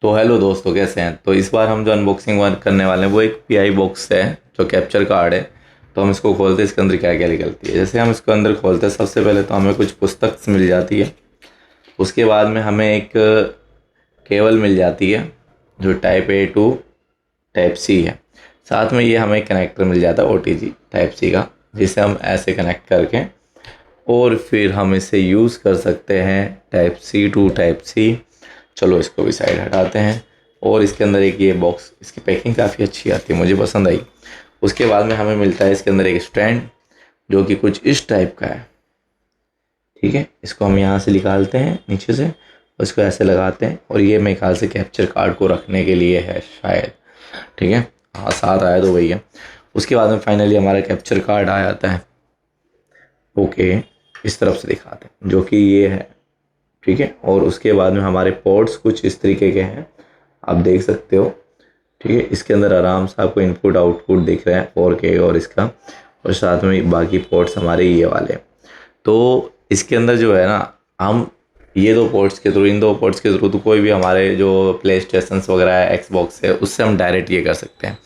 तो हेलो दोस्तों, कैसे हैं। तो इस बार हम जो अनबॉक्सिंग वर्क करने वाले हैं वो एक पीआई बॉक्स है जो कैप्चर कार्ड है। तो हम इसको खोलते हैं, इसके अंदर क्या क्या निकलती है। जैसे हम इसको अंदर खोलते हैं, सबसे पहले तो हमें कुछ पुस्तक मिल जाती है। उसके बाद में हमें एक केबल मिल जाती है जो type A to type C है। साथ में ये हमें कनेक्टर मिल जाता है ओटीजी टाइप सी का, जिसे हम ऐसे कनेक्ट करके और फिर हम इसे यूज़ कर सकते हैं type C to type C. चलो इसको भी साइड हटाते हैं। और इसके अंदर एक ये बॉक्स, इसकी पैकिंग काफ़ी अच्छी आती है, मुझे पसंद आई। उसके बाद में हमें मिलता है इसके अंदर एक स्टैंड जो कि कुछ इस टाइप का है। ठीक है, इसको हम यहाँ से निकालते हैं नीचे से, उसको ऐसे लगाते हैं और ये मेरे ख्याल से कैप्चर कार्ड को रखने के लिए है शायद। ठीक है, हाँ साथ आया तो वही है। उसके बाद में फाइनली हमारा कैप्चर कार्ड आ जाता है। ओके, इस तरफ से दिखाते हैं जो कि ये है। ठीक है, और उसके बाद में हमारे पोर्ट्स कुछ इस तरीके के हैं, आप देख सकते हो। ठीक है, इसके अंदर आराम से आपको इनपुट आउटपुट दिख रहा है 4K और इसका, और साथ में बाकी पोर्ट्स हमारे ये वाले। तो इसके अंदर जो है ना, हम ये दो पोर्ट्स के थ्रू, इन दो पोर्ट्स के थ्रू तो कोई भी हमारे जो प्ले स्टेशन वगैरह है, एक्सबॉक्स है, उससे हम डायरेक्ट ये कर सकते हैं।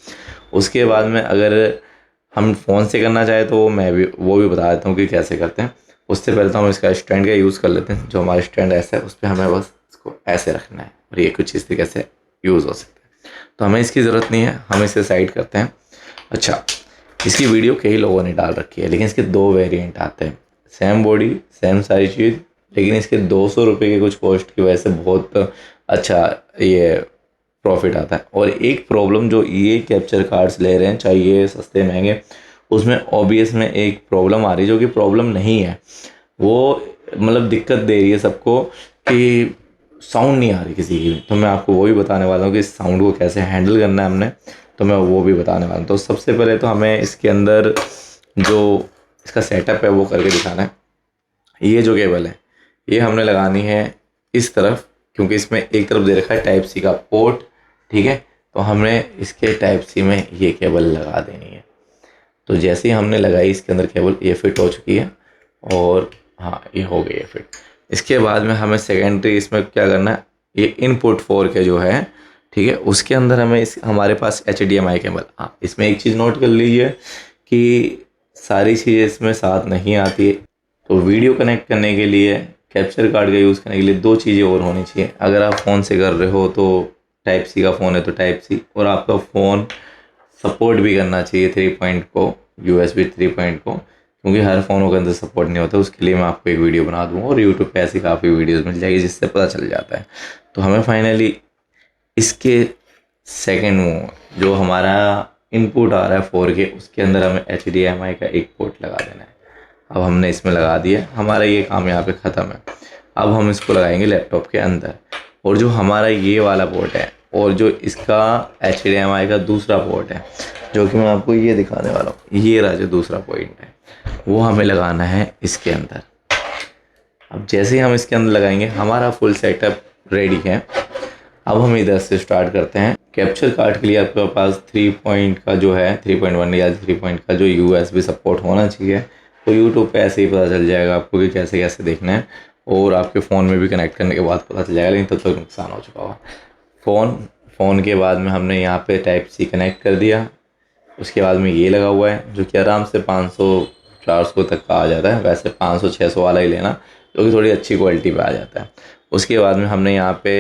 उसके बाद में अगर हम फ़ोन से करना चाहें तो मैं भी वो भी बता देता हूँ कि कैसे करते हैं। उससे पहले तो हम इसका स्टैंड का यूज़ कर लेते हैं। जो हमारा स्टैंड ऐसा है उस पर हमें बस इसको ऐसे रखना है और ये कुछ इस तरीके से यूज़ हो सकता है। तो हमें इसकी ज़रूरत नहीं है, हम इसे साइड करते हैं। अच्छा, इसकी वीडियो कई लोगों ने डाल रखी है, लेकिन इसके दो वेरिएंट आते हैं, सेम बॉडी सेम सारी चीज़, लेकिन इसके 200 रुपये के कुछ कॉस्ट की वजह से बहुत अच्छा ये प्रॉफिट आता है। और एक प्रॉब्लम जो ये कैप्चर कार्ड्स ले रहे हैं, चाहे ये सस्ते महंगे, उसमें ओबीएस में एक प्रॉब्लम आ रही है जो कि प्रॉब्लम नहीं है, वो मतलब दिक्कत दे रही है सबको कि साउंड नहीं आ रही किसी की भी। तो मैं आपको वो भी बताने वाला हूँ कि इस साउंड को कैसे हैंडल करना है हमने, तो मैं वो भी बताने वाला हूँ। तो सबसे पहले तो हमें इसके अंदर जो इसका सेटअप है वो करके दिखाना है। ये जो केबल है ये हमने लगानी है इस तरफ, क्योंकि इसमें एक तरफ दे रखा है टाइप सी का पोर्ट। ठीक है, तो हमें इसके टाइप सी में ये केबल लगा देनी है। तो जैसे ही हमने लगाई इसके अंदर केबल, ये फिट हो चुकी है और हाँ ये हो गई है फिट। इसके बाद में हमें सेकेंडरी इसमें क्या करना है, ये इनपुट 4 के जो है, ठीक है, उसके अंदर हमें इस हमारे पास HDMI केबल। हाँ, इसमें एक चीज़ नोट कर लीजिए कि सारी चीज़ें इसमें साथ नहीं आती है। तो वीडियो कनेक्ट करने के लिए, कैप्चर कार्ड का यूज़ करने के लिए दो चीज़ें और होनी चाहिए। अगर आप फ़ोन से कर रहे हो तो टाइप सी का फ़ोन है तो टाइप सी, और आपका फ़ोन सपोर्ट भी करना चाहिए 3 पॉइंट को, USB 3 पॉइंट को, क्योंकि हर फ़ोनों के अंदर सपोर्ट नहीं होता। उसके लिए मैं आपको एक वीडियो बना दूँगा और यूट्यूब पे ऐसी काफ़ी वीडियोस मिल जाएगी जिससे पता चल जाता है। तो हमें फाइनली इसके सेकेंड वो जो हमारा इनपुट आ रहा है 4K, उसके अंदर हमें HDMI का एक पोर्ट लगा देना है। अब हमने इसमें लगा दिया, हमारा ये काम यहाँ पे ख़त्म है। अब हम इसको लगाएंगे लैपटॉप के अंदर, और जो हमारा ये वाला पोर्ट है और जो इसका HDMI का दूसरा पोर्ट है, जो कि मैं आपको ये दिखाने वाला हूँ, ये रहा जो दूसरा पॉइंट है, वो हमें लगाना है इसके अंदर। अब जैसे ही हम इसके अंदर लगाएंगे हमारा फुल सेटअप रेडी है। अब हम इधर से स्टार्ट करते हैं। कैप्चर कार्ड के लिए आपके पास 3 पॉइंट का जो है, 3.1 या 3 पॉइंट का जो USB सपोर्ट होना चाहिए। तो यूट्यूब पे ऐसे ही पता चल जाएगा आपको कि कैसे कैसे देखना है, और आपके फ़ोन में भी कनेक्ट करने के बाद पता चल जाएगा, लेकिन तब तक नुकसान हो चुका होगा। फ़ोन के बाद में हमने यहाँ पे टाइप सी कनेक्ट कर दिया। उसके बाद में ये लगा हुआ है जो कि आराम से 500-400 तक का आ जाता है। वैसे 500-600 वाला ही लेना, जो कि थोड़ी अच्छी क्वालिटी पे आ जाता है। उसके बाद में हमने यहाँ पे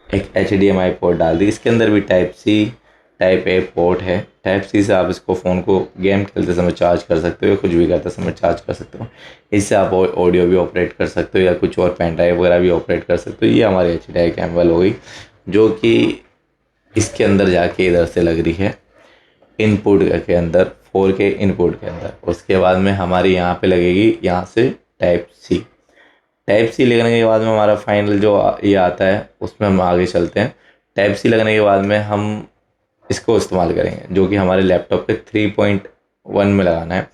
एक HDMI पोर्ट डाल दी। इसके अंदर भी type C type A port है। टाइप सी से आप इसको फ़ोन को गेम खेलते समय चार्ज कर सकते हो या कुछ भी करते समय चार्ज कर सकते हो। इससे आप ऑडियो भी ऑपरेट कर सकते हो या कुछ और पेन ड्राइव वगैरह भी ऑपरेट कर सकते हो। ये हमारी HDMI केबल हो गई जो कि इसके अंदर जाके इधर से लग रही है इनपुट के अंदर, 4K इनपुट के अंदर। उसके बाद में हमारी यहाँ पे लगेगी यहाँ से टाइप सी लगने के बाद में हमारा फाइनल जो ये आता है उसमें हम आगे चलते हैं। टाइप सी लगने के बाद में हम इसको इस्तेमाल करेंगे जो कि हमारे लैपटॉप पे 3.1 में लगाना है,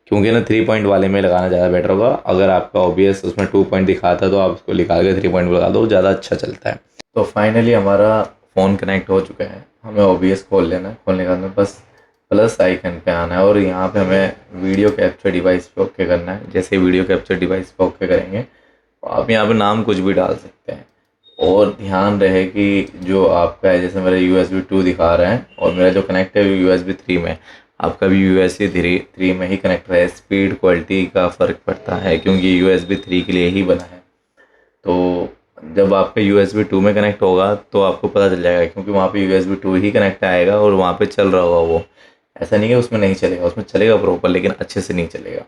क्योंकि ना 3 पॉइंट वाले में लगाना ज़्यादा बेटर होगा। अगर आपका OBS उसमें 2 पॉइंट दिखाता है तो आप उसको निकाल के 3 पॉइंट लगा दो, ज़्यादा अच्छा चलता है। तो फाइनली हमारा फ़ोन कनेक्ट हो चुका है। हमें OBS खोल लेना है। खोलने के बाद में बस प्लस आइकन पे आना है और यहाँ पे हमें वीडियो कैप्चर डिवाइस पे ओके करना है। जैसे वीडियो कैप्चर डिवाइस पे ओके करेंगे तो आप यहाँ पे नाम कुछ भी डाल सकते हैं। और ध्यान रहे कि जो आपका है, जैसे मेरा USB 2 दिखा रहा है और मेरा जो कनेक्ट है USB 3 में, आपका भी USB 3 में ही कनेक्ट रहे। स्पीड क्वालिटी का फ़र्क पड़ता है क्योंकि USB 3 के लिए ही बना है। तो जब आपका USB 2 में कनेक्ट होगा तो आपको पता चल जाएगा, क्योंकि वहाँ पे USB 2 ही कनेक्ट आएगा और वहाँ पे चल रहा होगा वो। ऐसा नहीं है उसमें नहीं चलेगा, उसमें चलेगा प्रॉपर, लेकिन अच्छे से नहीं चलेगा।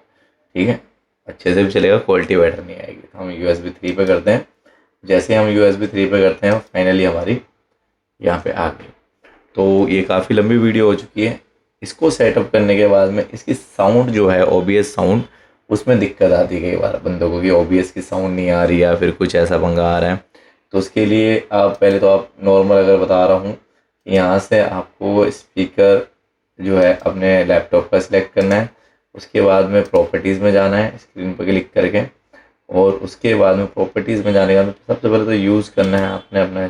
ठीक है, अच्छे से भी चलेगा, क्वालिटी बेटर नहीं आएगी। तो हम USB 3 पे करते हैं। जैसे हम USB 3 पे करते हैं, फाइनली हमारी यहाँ पे आ गई। तो ये काफ़ी लंबी वीडियो हो चुकी है। इसको सेटअप करने के बाद में इसकी साउंड जो है, OBS साउंड, उसमें दिक्कत आती है कई बार बंदों को कि OBS की साउंड नहीं आ रही या फिर कुछ ऐसा पंगा आ रहा है। तो उसके लिए आप पहले तो आप नॉर्मल अगर बता रहा हूँ, यहाँ से आपको स्पीकर जो है अपने लैपटॉप का सिलेक्ट करना है। उसके बाद में प्रॉपर्टीज़ में जाना है, स्क्रीन पर क्लिक करके, और उसके बाद में प्रॉपर्टीज़ में जाने के बाद सबसे पहले तो यूज़ करना है आपने अपना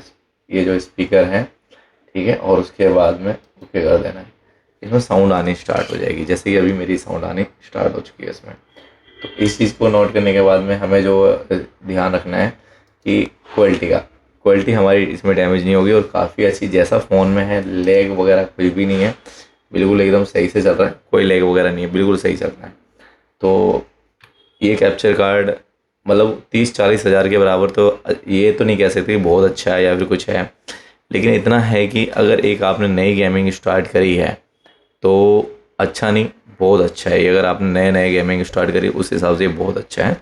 ये जो स्पीकर है। ठीक है, और उसके बाद में ओके कर देना है। इसमें साउंड आनी स्टार्ट हो जाएगी, जैसे कि अभी मेरी साउंड आनी स्टार्ट हो चुकी है इसमें। तो इस चीज़ को नोट करने के बाद में हमें जो ध्यान रखना है कि क्वालिटी हमारी इसमें डैमेज नहीं होगी, और काफ़ी अच्छी, जैसा फ़ोन में है, लैग वगैरह कुछ भी नहीं है, बिल्कुल एकदम सही से चल रहा है, कोई लैग वगैरह नहीं है, बिल्कुल सही चल रहा है। तो ये कैप्चर कार्ड मतलब 30-40 हज़ार के बराबर, तो ये तो नहीं कह सकते कि बहुत अच्छा है या फिर कुछ है, लेकिन इतना है कि अगर एक आपने नई गेमिंग स्टार्ट करी है तो अच्छा नहीं, बहुत अच्छा है ये। अगर आपने नए गेमिंग स्टार्ट करी, उस हिसाब से बहुत अच्छा है।